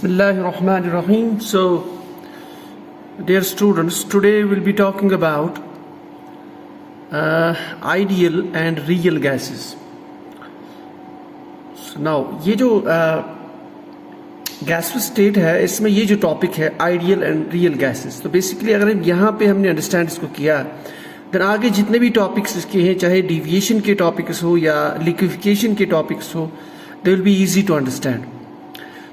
Bismillahirrahmanirrahim. So, dear students, today we'll be talking about ideal and real gases. So now, ये जो गैसलेस state है, इसमें ये जो टॉपिक है आइडियल एंड रियल गैसेस, तो बेसिकली अगर हम यहाँ पे हमने अंडरस्टैंड इसको किया, देन आगे जितने भी टॉपिक्स इसके हैं, चाहे डिविएशन के टॉपिक्स हो या लिक्विफिकेशन के टॉपिक्स हो, they will be easy to understand.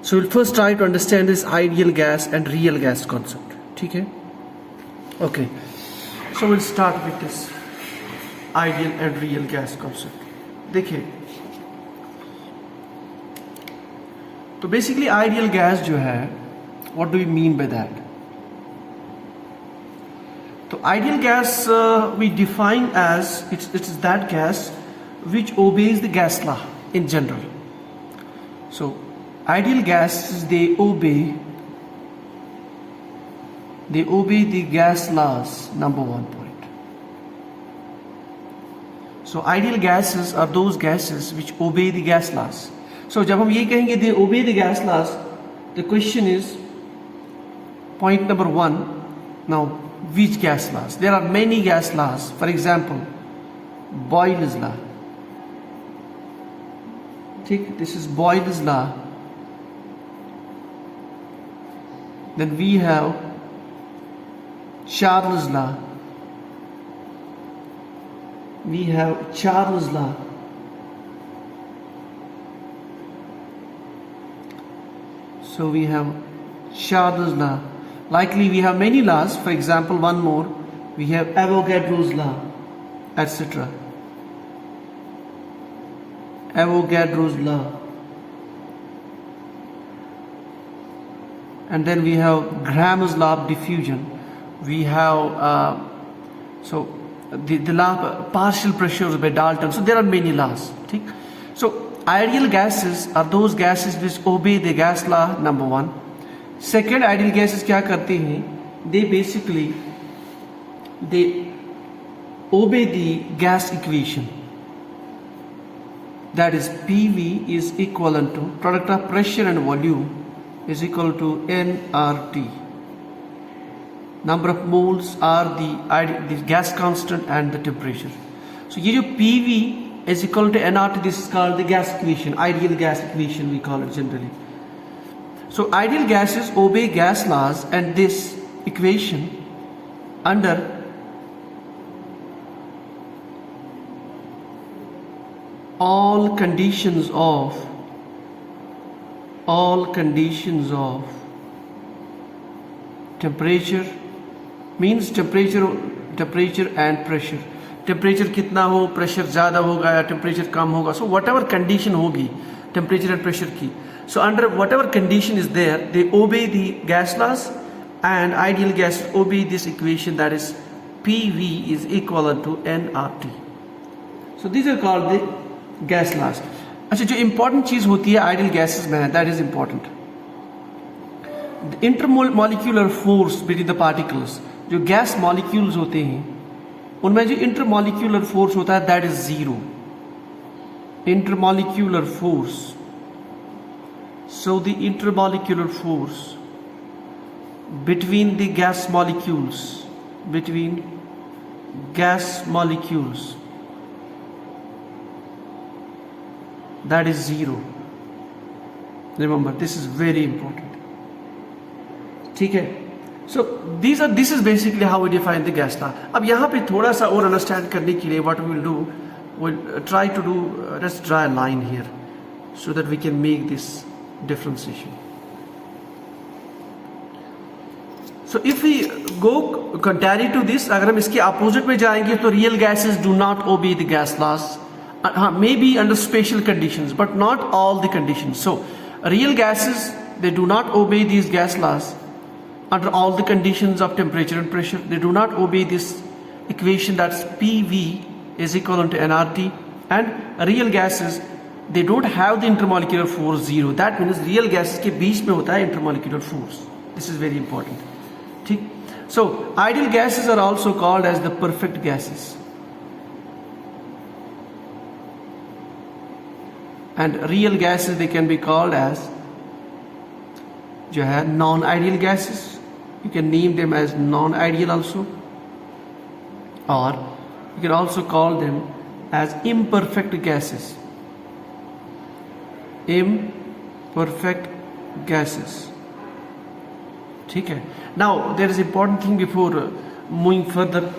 So we'll first try to understand this ideal gas and real gas concept. ठीक है? Okay. So we'll start with this ideal and real gas concept. देखिए, तो basically ideal gas जो है, what do we mean by that? तो ideal gas we define as it is that gas which obeys the gas law in general. So ideal gases, they obey the gas laws, number one point. So ideal gases are those gases which obey the gas laws. So जब हम ये कहेंगे they obey the gas laws, the question is point number one. Now which gas laws? There are many gas laws. For example, Boyle's law. ठीक, this is Boyle's law. Then we have Charles' law. We have Charles' law. So we have Charles' law. Likely we have many laws. For example, one more. We have Avogadro's law, etc. Avogadro's law. And then we have Graham's law of diffusion. We have the law of partial pressures by Dalton. So there are many laws. ठीक? So ideal gases are those gases which obey the gas law, number one. Second, ideal gases क्या करते हैं? They basically obey the gas equation. That is PV is equivalent to product of pressure and volume is equal to nRT. Number of moles are the gas constant and the temperature. So ये जो PV is equal to nRT, this is called the gas equation, ideal gas equation we call it generally. So ideal gases obey gas laws, and this equation under all conditions of temperature means temperature and pressure. Temperature कितना हो, pressure ज़्यादा होगा या temperature कम होगा. So whatever condition होगी temperature and pressure की, so under whatever condition is there, they obey the gas laws, and ideal gas obey this equation, that is PV is equivalent to nRT. So these are called the gas laws. अच्छा, जो important चीज़ होती है ideal gases में, that is important, intermolecular force between the particles. जो gas molecules होते हैं उनमें जो इंटरमोलिक्यूलर फोर्स होता है, that is zero. Intermolecular force. So the intermolecular force between the gas molecules, that is zero. Remember, this is very important. ठीक है? So this is basically how we define the gas law. अब यहाँ पे थोड़ा सा और understand करने के लिए what we will do, we'll try to do, let's draw a line here so that we can make this differentiation. So if we go contrary to this, अगर हम इसके opposite में जाएंगे तो real gases do not obey the gas laws. Maybe under special conditions, but not all the conditions. So real gases, they do not obey these gas laws under all the conditions of temperature and pressure. They do not obey this equation, that's PV is equivalent to nRT. And real gases, they don't have the intermolecular force zero. That means real gases के बीच में होता है intermolecular force. This is very important. ठीक? So ideal gases are also called as the perfect gases. And real gases, they can be called as जो है non ideal gases, you can name them as non ideal also, और you can also call them as imperfect gases, imperfect gases, ठीक है। Now there is important thing before moving further.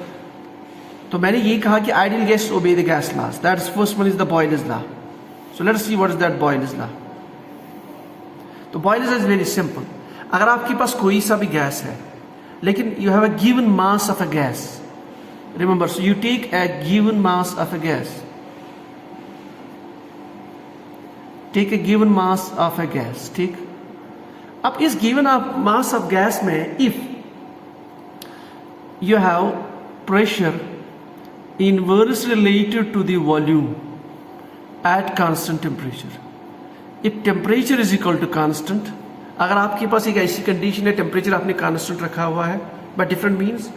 तो मैंने ये कहा कि ideal gases obey the gas laws, that is first one is the Boyle's law. So let's see what is that Boyle's law. तो Boyle's law is very simple. अगर आपके पास कोई सा भी गैस है, लेकिन you have a given mass of a gas, remember, so you take a given mass of a gas, take a given mass of a gas, ठीक। अब इस गिवन मास ऑफ गैस में if you have pressure inversely related to the volume at constant temperature. If temperature is equal to constant, अगर आपके पास एक ऐसी condition है temperature आपने कांस्टेंट रखा हुआ है by different means,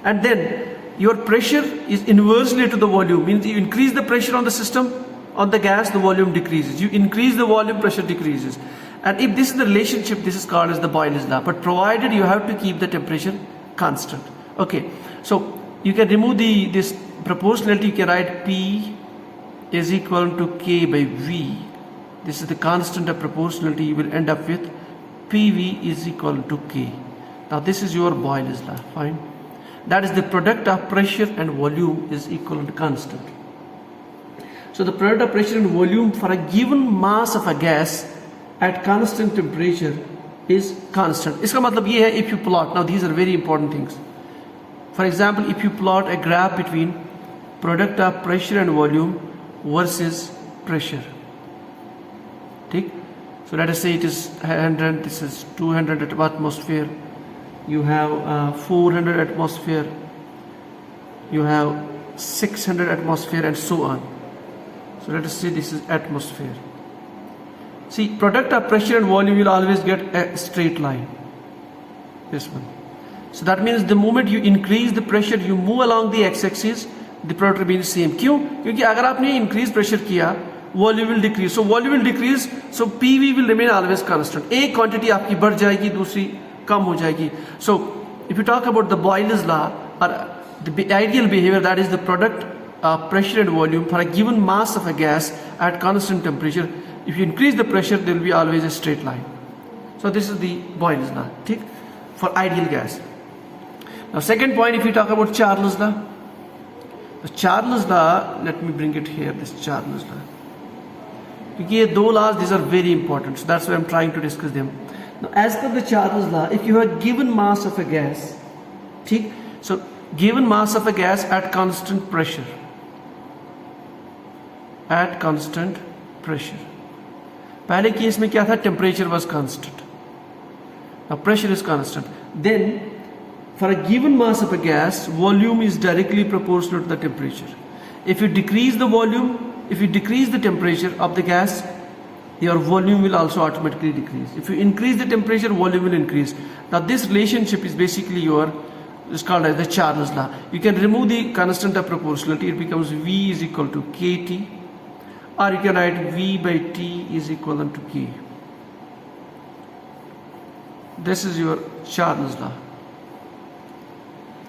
and then your pressure is inversely to the volume, means you increase the pressure on the system, on the gas, the volume decreases. You increase the volume, pressure decreases. And if this is the relationship, this is called as the Boyle's law, but provided you have to keep the temperature constant. Okay, so you can remove this proportionality. You can write P is equal to K by V. This is the constant of proportionality. You will end up with PV is equal to K. Now this is your Boyle's law. Fine. That is the product of pressure and volume is equal to constant. So the product of pressure and volume for a given mass of a gas at constant temperature is constant. इसका मतलब ये है if you plot. Now these are very important things. For example, if you plot a graph between product of pressure and volume versus pressure, ठीक? So let us say it is 100, this is 200 at atmosphere, you have 400 atmosphere, you have 600 atmosphere, and so on. So let us say this is atmosphere. See, product of pressure and volume will always get a straight line, this one. So that means the moment you increase the pressure, you move along the x-axis, the product remains same. क्यों? क्योंकि अगर आपने increase pressure किया, volume will decrease. So volume will decrease, so PV will remain always constant. एक quantity आपकी बढ़ जाएगी, दूसरी कम हो जाएगी. So if you talk about the Boyle's law or the ideal behavior, that is the product of pressure and volume for a given mass of a gas at constant temperature. If you increase the pressure, there will be always a straight line. So this is the Boyle's law, ठीक? For ideal gas. Now second point, if we talk about Charles law, the Charles law, let me bring it here, this Charles law. Because ये दो laws, these are very important, so that's why I'm trying to discuss them. Now as per the Charles law, if you have a given mass of a gas, ठीक, so given mass of a gas at constant pressure, at constant pressure, पहले case में क्या था, temperature was constant, now pressure is constant, then for a given mass of a gas, volume is directly proportional to the temperature. If you decrease the volume, if you decrease the temperature of the gas, your volume will also automatically decrease. If you increase the temperature, volume will increase. Now this relationship is basically is called as the Charles law. You can remove the constant of proportionality, it becomes V is equal to KT, or you can write V by T is equivalent to K. This is your Charles law.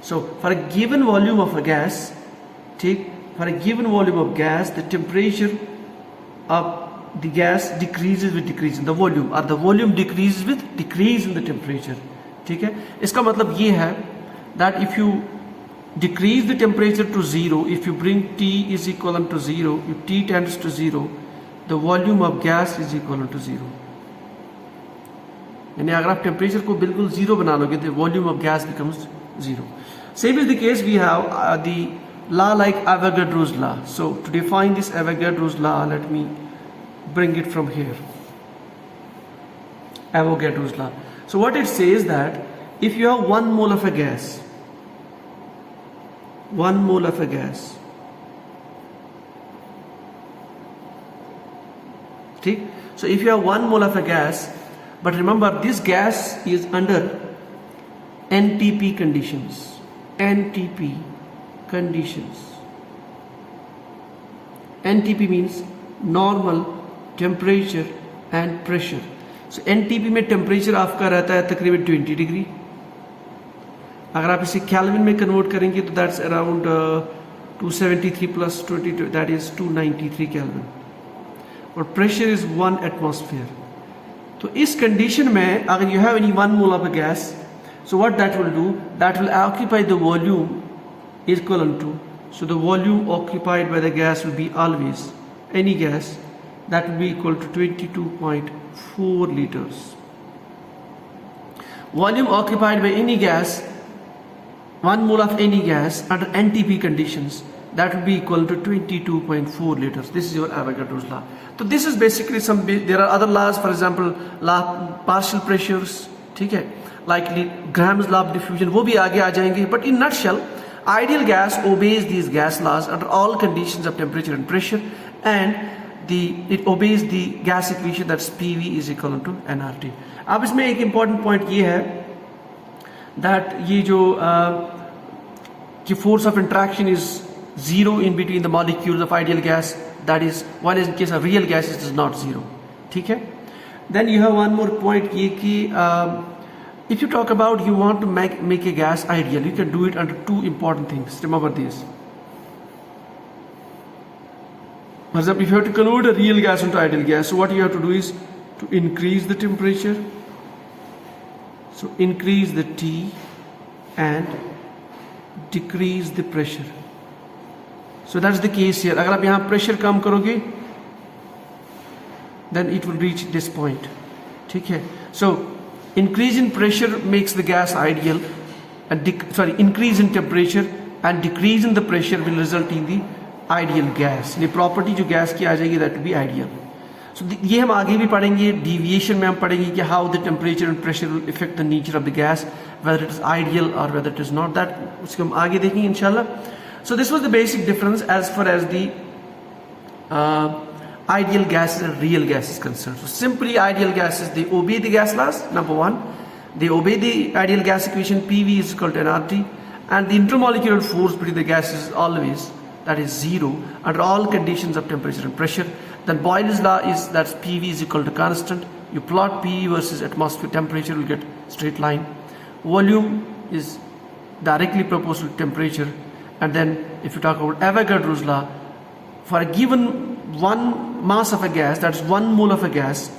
So for a given volume of a gas, for a given volume of gas, the temperature of the gas decreases with decrease in the volume, or the volume decreases with decrease in the temperature. ठीक है? इसका मतलब ये है that if you decrease the temperature to 0, if you bring T is equivalent to 0, if T tends to 0, the volume of gas is equivalent to 0. यानी अगर आप temperature को बिल्कुल 0 बना लोगे, the volume of gas becomes 0. Same is the case, we have the law like Avogadro's law. So to define this Avogadro's law, let me bring it from here. Avogadro's law. So what it says that if you have 1 mole of a gas, 1 mole of a gas, ठीक? So if you have 1 mole of a gas, but remember this gas is under NTP conditions. NTP conditions. NTP means normal temperature and pressure. So NTP में temperature आपका रहता है तकरीबन 20 degree. अगर आप इसे kelvin में कन्वर्ट करेंगे तो that's around 273 plus 22 that is 293 kelvin, और प्रेशर इज 1 एटमॉस्फेयर। तो इस कंडीशन में अगर you have any 1 mole of a gas, so what that will do, that will occupy the volume equivalent to, so the volume occupied by the gas will be always, any gas, that will be equal to 22.4 liters. Volume occupied by any gas, 1 mole of any gas under NTP conditions, that will be equal to 22.4 liters. This is your Avogadro's law. So this is basically some, there are other laws, for example law partial pressures, ठीक है, like Graham's law of diffusion, वो भी आगे आ जाएंगे, but in nutshell ideal gas obeys these gas laws under all conditions of temperature and pressure, and it obeys the gas equation, that's PV is equal to nRT. अब इसमें एक important point ये है that ये जो कि force of interaction is zero in between the molecules of ideal gas, that is while in case of real gases it is not zero, ठीक है. Then you have one more point ये कि if you talk about you want to make a gas ideal, you can do it under two important things. Remember this. For example, if you have to convert a real gas into ideal gas, so what you have to do is to increase the temperature. So increase the T and decrease the pressure. So that's the case here. अगर आप यहाँ pressure कम करोगे, then it will reach this point. ठीक है. So increase in pressure makes the gas ideal, and increase in temperature and decrease in the pressure will result in the ideal gas. ये property जो gas की आ जाएगी that will be ideal. So ये हम आगे भी पढ़ेंगे, deviation में हम पढ़ेंगे कि how the temperature and pressure will affect the nature of the gas, whether it is ideal or whether it is not, that उसको हम आगे देखेंगे इंशाल्लाह. So this was the basic difference as far as the ideal gases and real gas is concerned. So simply ideal gases, they obey the gas laws, number one. They obey the ideal gas equation, PV is equal to nRT, and the intermolecular force between the gases is always, that is zero, under all conditions of temperature and pressure. Then Boyle's law is that PV is equal to constant. You plot PV versus atmospheric temperature, you will get straight line. Volume is directly proportional to temperature. And then if you talk about Avogadro's law, for a given 1 mass of a gas, that's 1 mole of a gas,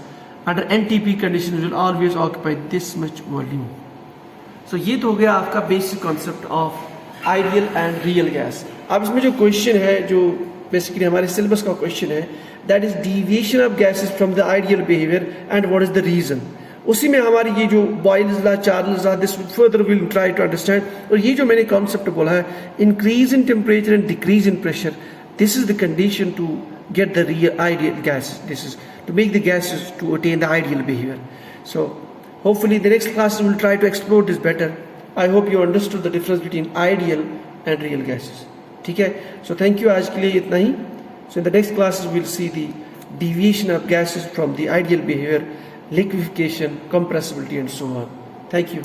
under NTP conditions will always occupy this much volume. So ये तो हो गया आपका basic concept of ideal and real gas. अब इसमें जो question है, जो basically हमारे syllabus का question है, that is deviation of gases from the ideal behavior and what is the reason. उसी में हमारी ये जो Boyle's law, Charles law, this further we'll try to understand. और ये जो मैंने concept बोला है, increase in temperature and decrease in pressure, this is the condition to get the real ideal gases. This is to make the gases to attain the ideal behavior. So hopefully the next classes will try to explore this better. I hope you understood the difference between ideal and real gases. ठीक है? So thank you, आज के लिए इतना ही. So in the next classes we'll see the deviation of gases from the ideal behavior, liquefaction, compressibility and so on. Thank you.